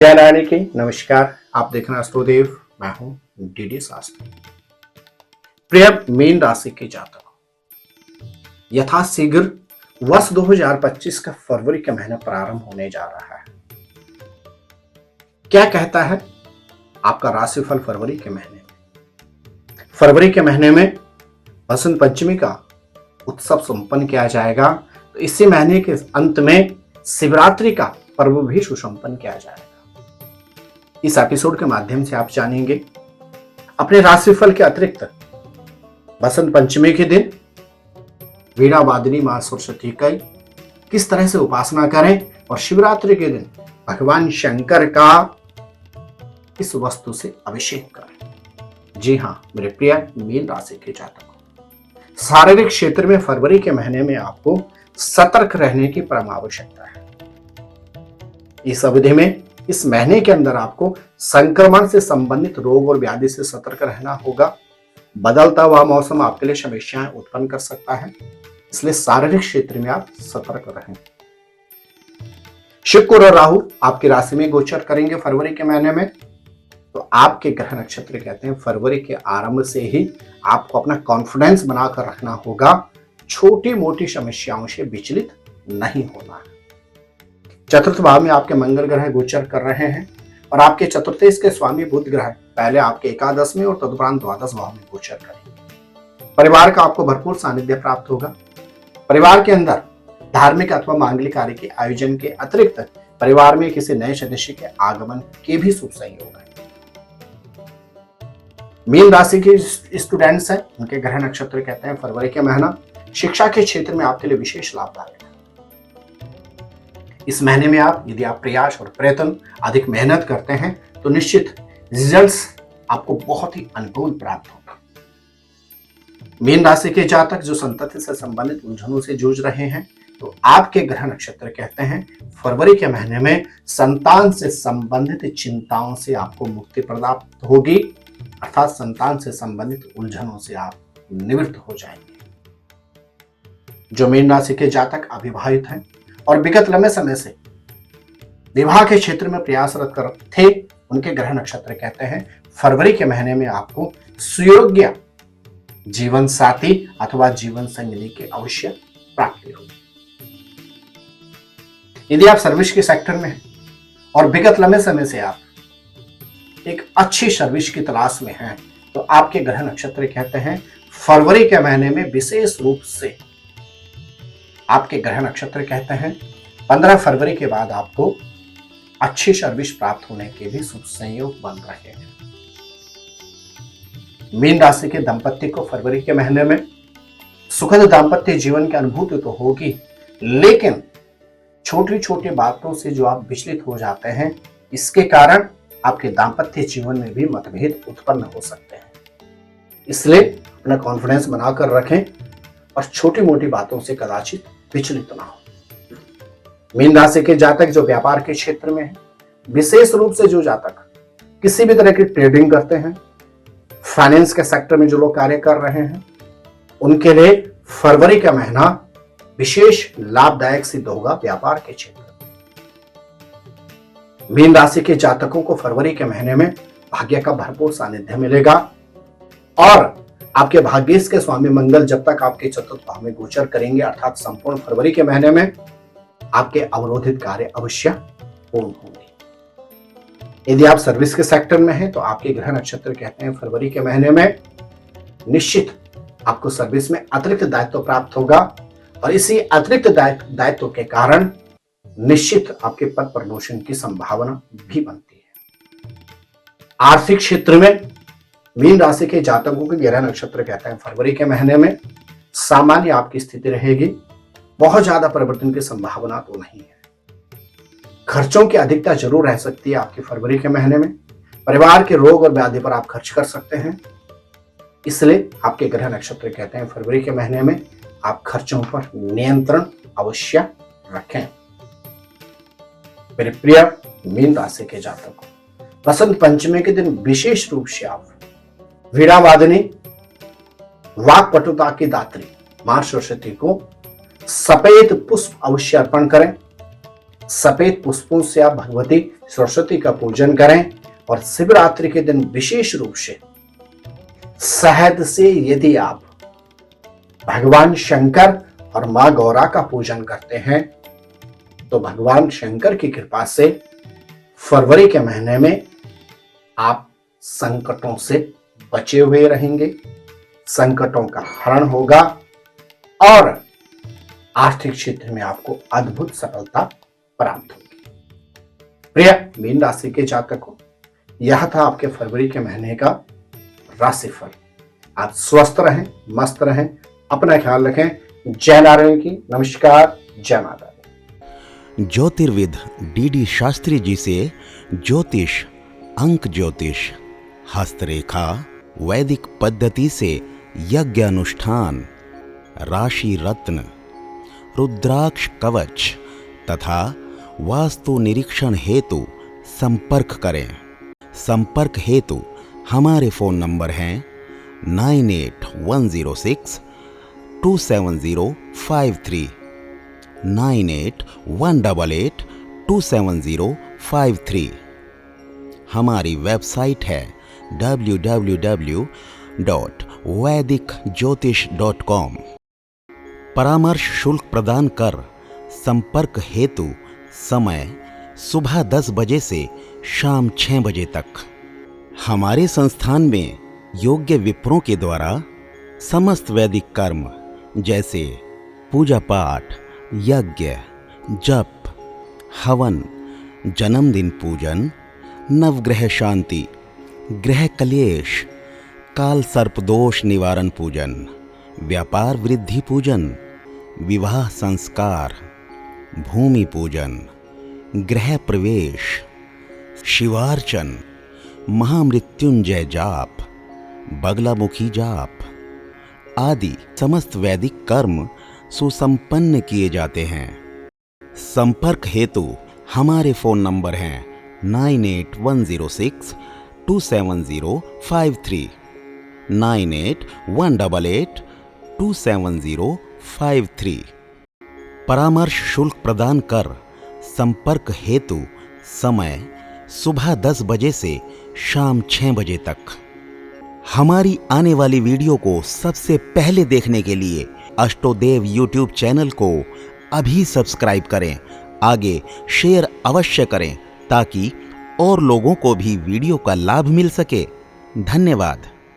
जय नारायण की नमस्कार। आप देख रहे हैं एस्ट्रोदेव, मैं हूं डीडी शास्त्री। प्रिय मीन राशि के जातक, यथाशीघ्र वर्ष 2025 का फरवरी का महीना प्रारंभ होने जा रहा है। क्या कहता है आपका राशिफल फरवरी के महीने में? फरवरी के महीने में बसंत पंचमी का उत्सव संपन्न किया जाएगा। तो इसी महीने के अंत में शिवरात्रि का पर्व भी सुसंपन्न किया जाएगा। इस एपिसोड के माध्यम से आप जानेंगे अपने राशिफल के अतिरिक्त बसंत पंचमी के दिन वीणा वादिनी मां सरस्वती का किस तरह से उपासना करें और शिवरात्रि के दिन भगवान शंकर का इस वस्तु से अभिषेक करें। जी हाँ मेरे प्रिय मीन राशि के जातकों, शारीरिक क्षेत्र में फरवरी के महीने में आपको सतर्क रहने की परम आवश्यकता है। इस अवधि में इस महीने के अंदर आपको संक्रमण से संबंधित रोग और व्याधि से सतर्क रहना होगा। बदलता हुआ मौसम आपके लिए समस्याएं उत्पन्न कर सकता है, इसलिए शारीरिक क्षेत्र में आप सतर्क रहें। शुक्र और राहु आपकी राशि में गोचर करेंगे फरवरी के महीने में। तो आपके ग्रह नक्षत्र कहते हैं फरवरी के आरंभ से ही आपको अपना कॉन्फिडेंस बनाकर रखना होगा। छोटी मोटी समस्याओं से विचलित नहीं होना है। चतुर्थ भाव में आपके मंगल ग्रह गोचर कर रहे हैं और आपके चतुर्थ के स्वामी बुध ग्रह पहले आपके एकादश में और तदुपरांत द्वादश भाव में गोचर करेंगे। परिवार का आपको भरपूर सानिध्य प्राप्त होगा। परिवार के अंदर धार्मिक अथवा मांगलिक कार्य के आयोजन के अतिरिक्त परिवार में किसी नए सदस्य के आगमन के भी शुभ संयोग है। मीन राशि के स्टूडेंट्स हैं, उनके ग्रह नक्षत्र कहते हैं फरवरी के महीना शिक्षा के क्षेत्र में आपके लिए विशेष लाभदायक है। इस महीने में यदि आप प्रयास और प्रयत्न अधिक मेहनत करते हैं तो निश्चित रिजल्ट्स आपको बहुत ही अनुकूल प्राप्त होगा। मीन राशि के जातक जो संतति से संबंधित उलझनों से जूझ रहे हैं, तो आपके ग्रह नक्षत्र कहते हैं फरवरी के महीने में संतान से संबंधित चिंताओं से आपको मुक्ति प्राप्त होगी, अर्थात संतान से संबंधित उलझनों से आप निवृत्त हो जाएंगे। जो मीन राशि के जातक अविवाहित हैं और विगत लंबे समय से विवाह के क्षेत्र में प्रयासरत कर थे, उनके ग्रह नक्षत्र कहते हैं फरवरी के महीने में आपको सुयोग्य जीवन साथी अथवा जीवन संगिनी की अवश्य प्राप्ति होगी। यदि आप सर्विस के सेक्टर में हैं और विगत लंबे समय से आप एक अच्छी सर्विस की तलाश में हैं, तो आपके ग्रह नक्षत्र कहते हैं फरवरी के महीने में विशेष रूप से आपके ग्रह नक्षत्र कहते हैं 15 फरवरी के बाद आपको अच्छी सर्विस प्राप्त होने के भी शुभ संयोग बन रहे हैं। मीन राशि के दंपत्ति को फरवरी के महीने में सुखद दाम्पत्य जीवन की अनुभूति तो होगी, लेकिन छोटी छोटी बातों से जो आप विचलित हो जाते हैं, इसके कारण आपके दाम्पत्य जीवन में भी मतभेद उत्पन्न हो सकते हैं। इसलिए अपना कॉन्फिडेंस बनाकर रखें और छोटी मोटी बातों से कदाचित विचलित ना हो। मीन राशि के जातक जो व्यापार के क्षेत्र में है, विशेष रूप से जो जातक किसी भी तरह की ट्रेडिंग करते हैं, फाइनेंस के सेक्टर में जो लोग कार्य कर रहे हैं, उनके लिए फरवरी का महीना विशेष लाभदायक सिद्ध होगा। व्यापार के क्षेत्र मीन राशि के जातकों को फरवरी के महीने में भाग्य का भरपूर सानिध्य मिलेगा और आपके भाग्येश के स्वामी मंगल जब तक आपके चतुर्थ भाव में गोचर करेंगे, अर्थात संपूर्ण फरवरी के महीने में आपके अवरोधित कार्य अवश्य पूर्ण होंगे। यदि आप सर्विस के सेक्टर में हैं, तो आपके ग्रह नक्षत्र कहते हैं फरवरी के महीने में निश्चित आपको सर्विस में अतिरिक्त दायित्व प्राप्त होगा और इसी अतिरिक्त दायित्व के कारण निश्चित आपके पद प्रमोशन की संभावना भी बनती है। आर्थिक क्षेत्र में मीन राशि के जातकों के ग्रह नक्षत्र कहते हैं फरवरी के महीने में सामान्य आपकी स्थिति रहेगी, बहुत ज्यादा परिवर्तन की संभावना तो नहीं है। खर्चों की अधिकता जरूर रह सकती है आपके फरवरी के महीने में। परिवार के रोग और व्याधि पर आप खर्च कर सकते हैं, इसलिए आपके ग्रह नक्षत्र कहते हैं फरवरी के महीने में आप खर्चों पर नियंत्रण अवश्य रखें। मेरे प्रिय मीन राशि के जातकों, बसंत पंचमी के दिन विशेष रूप से आप वीणा वादिनी वाक पटुता की दात्री मां सरस्वती को सफेद पुष्प अवश्य अर्पण करें। सफेद पुष्पों से आप भगवती सरस्वती का पूजन करें। और शिवरात्रि के दिन विशेष रूप से शहद से यदि आप भगवान शंकर और मां गौरा का पूजन करते हैं तो भगवान शंकर की कृपा से फरवरी के महीने में आप संकटों से बचे हुए रहेंगे, संकटों का हरण होगा और आर्थिक क्षेत्र में आपको अद्भुत सफलता प्राप्त होगी। प्रिय मीन राशि के जातकों, यह था आपके फरवरी के महीने का राशिफल। आप स्वस्थ रहें, मस्त रहें, अपना ख्याल रखें। जय नारायण की नमस्कार, जय माता दी। ज्योतिर्विद डीडी शास्त्री जी से ज्योतिष, अंक ज्योतिष, हस्तरेखा, वैदिक पद्धति से यज्ञ अनुष्ठान, राशि रत्न, रुद्राक्ष कवच तथा वास्तु निरीक्षण हेतु संपर्क करें। संपर्क हेतु हमारे फोन नंबर हैं 9810627053, 9818827053। हमारी वेबसाइट है www.vedicjyotish.com। परामर्श शुल्क प्रदान कर संपर्क हेतु समय सुबह 10 बजे से शाम 6 बजे तक। हमारे संस्थान में योग्य विप्रों के द्वारा समस्त वैदिक कर्म जैसे पूजा पाठ, यज्ञ, जप, हवन, जन्मदिन पूजन, नवग्रह शांति, ग्रह कलेश, काल सर्पदोष निवारण पूजन, व्यापार वृद्धि पूजन, विवाह संस्कार, भूमि पूजन, गृह प्रवेश, शिवार्चन, महामृत्युंजय जाप, बगलामुखी जाप आदि समस्त वैदिक कर्म सुसंपन्न किए जाते हैं। संपर्क हेतु हमारे फोन नंबर हैं 9810627053, 9818827053। परामर्श शुल्क प्रदान कर संपर्क हेतु समय सुबह 10 बजे से शाम 6 बजे तक। हमारी आने वाली वीडियो को सबसे पहले देखने के लिए अष्टोदेव यूट्यूब चैनल को अभी सब्सक्राइब करें। आगे शेयर अवश्य करें ताकि और लोगों को भी वीडियो का लाभ मिल सके। धन्यवाद।